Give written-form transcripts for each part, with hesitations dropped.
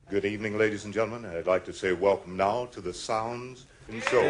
Good evening, ladies and gentlemen. I'd like to say welcome now to the Sounds and Show.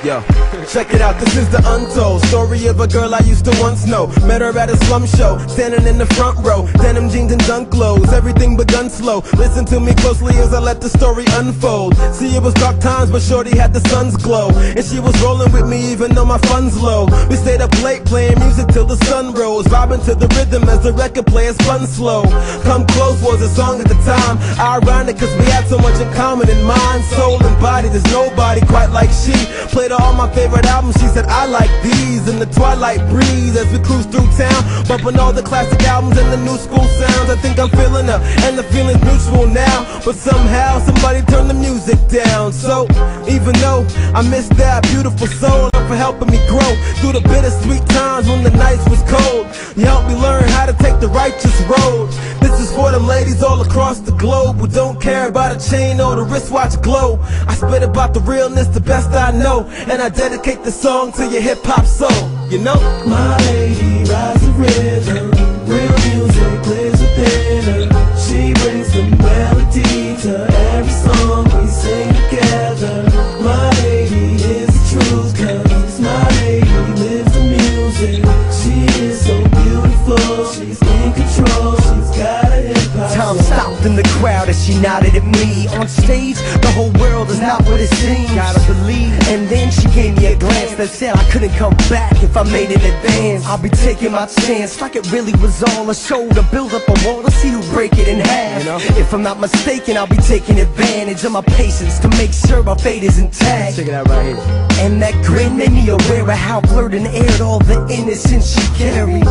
Yo, check it out, this is the untold story of a girl I used to once know. Met her at a slum show, standing in the front row. Denim jeans and dunk clothes, everything begun slow. Listen to me closely as I let the story unfold. See, it was dark times, but shorty had the sun's glow. And she was rolling with me even though my funds low. We stayed up late playing music till the sun rose, vibing to the rhythm as the record player spun slow. Come Close was a song at the time. Ironic cause we had so much in common in mind, soul and body. There's nobody quite like she. Played all my favorite albums, she said I like these. In the twilight breeze as we cruise through town, bumping all the classic albums and the new school sounds. I think I'm feeling her and the feeling's mutual now, but somehow somebody turned the music down. So even though I miss that beautiful soul for helping me grow through the bittersweet times when the nights was cold, you helped me learn how to take the righteous road. This is for them ladies all across the globe who don't care about a chain or the wristwatch glow. I spit about the realness the best I know, and I dedicate the song to your hip-hop soul, you know? My lady rides the rhythm, real music lives within her. She brings the melody to every song we sing together. My lady is the truth, cause my lady lives the music. She is so beautiful, she's in control, she's got a hip-hop soul. Time stopped in the crowd as she nodded at me. On stage, the whole world is not what it seems. Gotta believe. And then she gave me a glance that said I couldn't come back if I made an advance. I'll be taking my chance like it really was all a show, to build up a wall to see who break it in half. You know? If I'm not mistaken, I'll be taking advantage of my patience to make sure our fate is intact. Check it out right here. And that grin made me aware of how blurred and aired all the innocence she carried.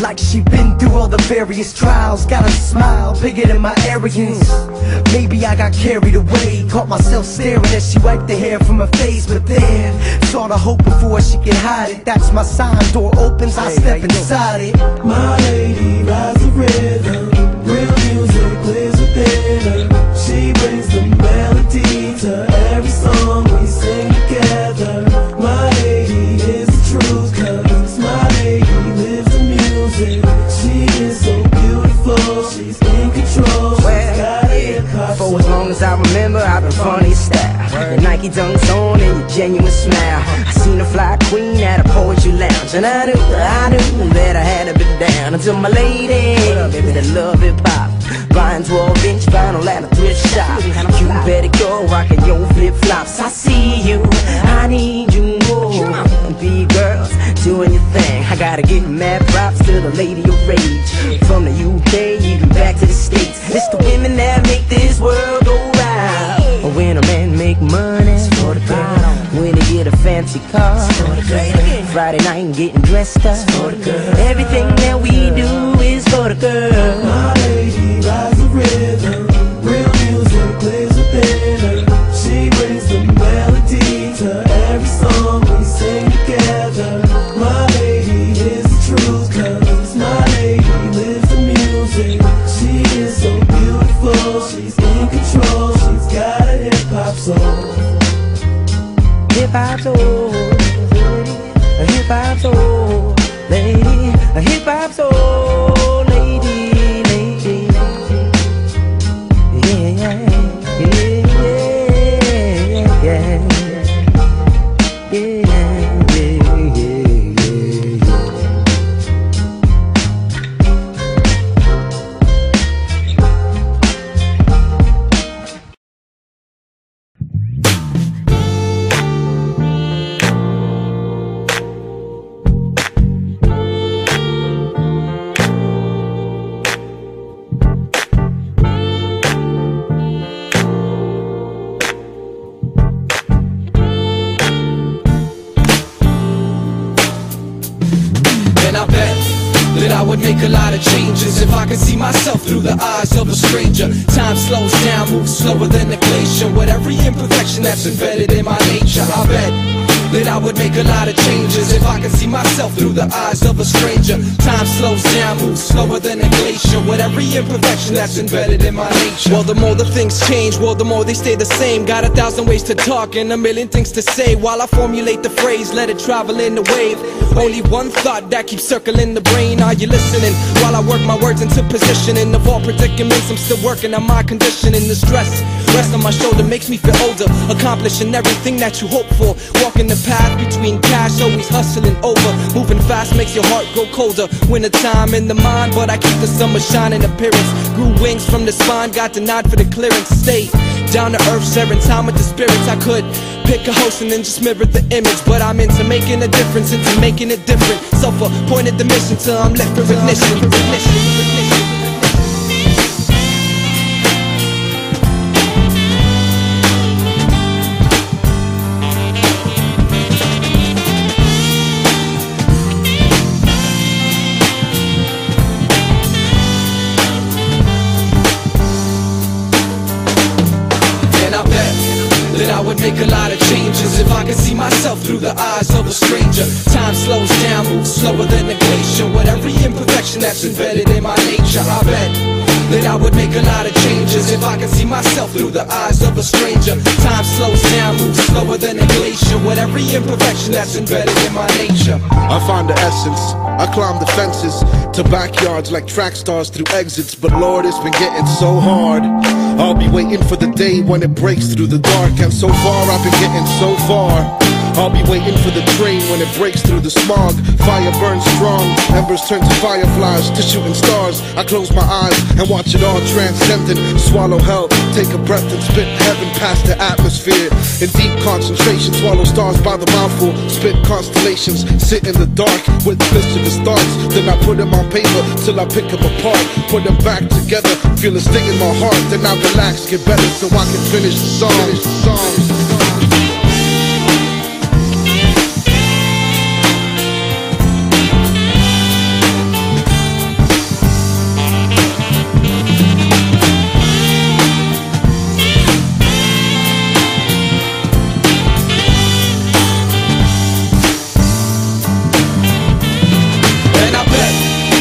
Like she'd been through all the various trials. Got a smile bigger than my arrogance. Maybe I got carried away, caught myself staring as she wiped the hair from her face. But then, saw the hope before she could hide it. That's my sign, door opens, I step inside it. My lady rides the rhythm, real music lives within her. She brings the melody to every song we sing together. My lady is the truth, cause my lady lives the music. She is so beautiful, she's in control, she's got a hip-hop soul. For as long as I remember, I've been funny style. Your Nike dunks on and your genuine smile. I seen a fly queen at a poetry lounge, and I knew that I had to be down until my lady, baby, that love hip-hop. Buying 12-inch vinyl at a thrift shop. You better go rockin' your flip-flops. I see you, I need you more. Big girls doing your thing. I gotta give mad props to the lady of rage. From the UK, even back to the States. It's the women that make this world go round. When a man make money, it's for the girl. When they get a fancy car, it's for the girl. Friday night and getting dressed up, it's for the girl. Everything that we do is for the girl. My lady rides the rhythm, real music lives within her. She brings the melody to every song we sing together. My lady is the truth, cause my lady lives the music. She is so beautiful, she's in control, she's got a hip-hop soul. Hip-hop soul, a hip-hop soul, lady, a hip-hop soul, lady, lady. Yeah, yeah, yeah, yeah, yeah, yeah. I would make a lot of changes if I could see myself through the eyes of a stranger. Time slows down, moves slower than a glacier, with every imperfection that's embedded in my nature. I bet that I would make a lot of changes if I could see myself through the eyes of a stranger. Time slows down, moves slower than a glacier, with every imperfection that's embedded in my nature. Well, the more the things change, well, the more they stay the same. Got 1,000 ways to talk and 1,000,000 things to say. While I formulate the phrase, let it travel in the wave. Only one thought that keeps circling the brain. Are you listening? While I work my words into positioning of all predicaments, I'm still working on my conditioning. The stress rest on my shoulder makes me feel older, accomplishing everything that you hope for. Walking the path between cash, always hustling over. Moving fast makes your heart grow colder. Winter time in the mind, but I keep the summer shining appearance. Grew wings from the spine, got the nod for the clearance. Stay down to earth, sharing time with the spirits. I could pick a host and then just mirror the image, but I'm into making a difference, into making it different. Self-appointed the mission till I'm left for ignition. I would make a lot of changes if I could see myself through the eyes of a stranger. Time slows down, moves slower than a glacier, with every imperfection that's embedded in my nature. I bet that I would make a lot of changes if I could see myself through the eyes of a stranger. Time slows down, moves slower than a glacier, with every imperfection that's embedded in my nature. I find the essence, I climb the fences to backyards like track stars through exits. But Lord, it's been getting so hard. I'll be waiting for the day when it breaks through the dark. And so far I've been getting so far. I'll be waiting for the train when it breaks through the smog. Fire burns strong, embers turn to fireflies, to shooting stars. I close my eyes and watch it all transcendent. Swallow hell, take a breath and spit heaven past the atmosphere. In deep concentration, swallow stars by the mouthful. Spit constellations, sit in the dark with mischievous thoughts. Then I put them on paper till I pick them apart. Put them back together, feel a sting in my heart. Then I relax, get better so I can finish the song.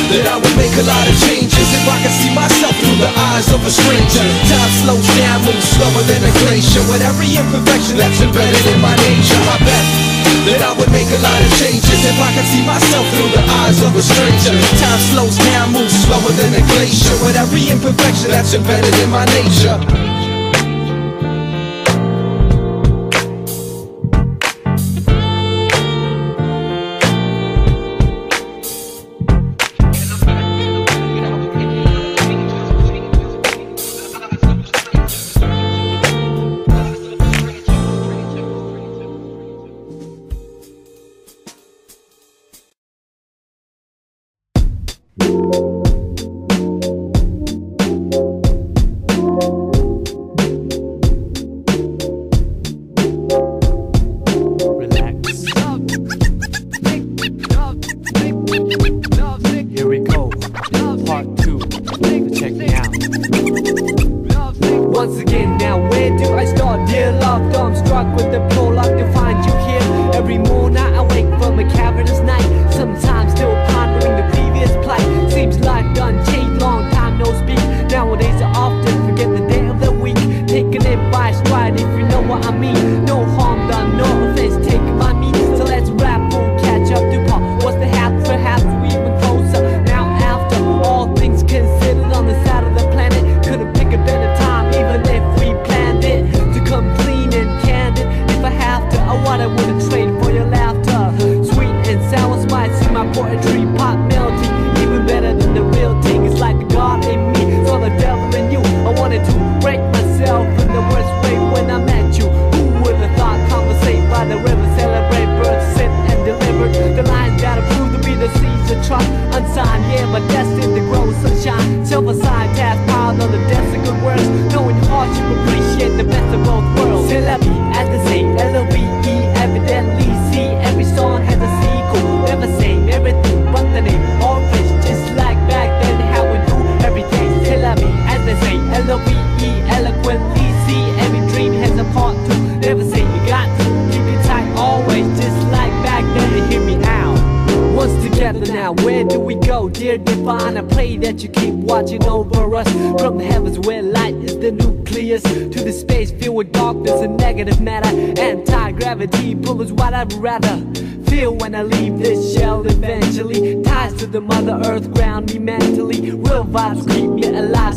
That I would make a lot of changes if I could see myself through the eyes of a stranger. Time slows down, moves slower than a glacier, with every imperfection that's embedded in my nature. I bet that I would make a lot of changes if I could see myself through the eyes of a stranger. Time slows down, moves slower than a glacier, with every imperfection that's embedded in my nature. Once again, now where do I start? Dear love, I'm struck with the prologue to find you here. Every morning I wake from a cavernous night, sometimes still pondering the previous plight. Seems life done changed, long time no speak. Nowadays I often forget the day of the week, taking it by stride if you know what I mean. No harm done, no offense taken by me. So let's rap, we'll catch up to Paul. What's the half, perhaps we even closer. Now after all things considered on the side of the planet, couldn't pick a better time even if we planned it to come clean and candid. If I have to, I wouldn't trade for your laughter. Sweet and sour spice in my poetry, pop melody, even better than the real thing. It's like a god in me, so the devil in you. I wanted to break myself in the worst way when I met you. Who would have thought conversate by the river, celebrate birds, sit and deliver the lines that are proved to be the seeds of trust. Unsigned, yeah, but destined to grow sunshine. Self-assigned task piled on the desk of good words. Knowing hardship, appreciate the best of both worlds. C'est la vie, as they say, L-O-V-E, evidently see every song has a sequel. Never say everything but the name or fish, just like back then how we do everything. C'est la vie, as they say, L-O-V-E, eloquently see every dream has a part two. Never say you got to keep it tight always. Just pray that you keep watching over us. From the heavens where light is the nucleus, to the space filled with darkness and negative matter. Anti-gravity pull is what I'd rather feel when I leave this shell eventually. Ties to the mother earth ground me mentally. Real vibes keep me alive.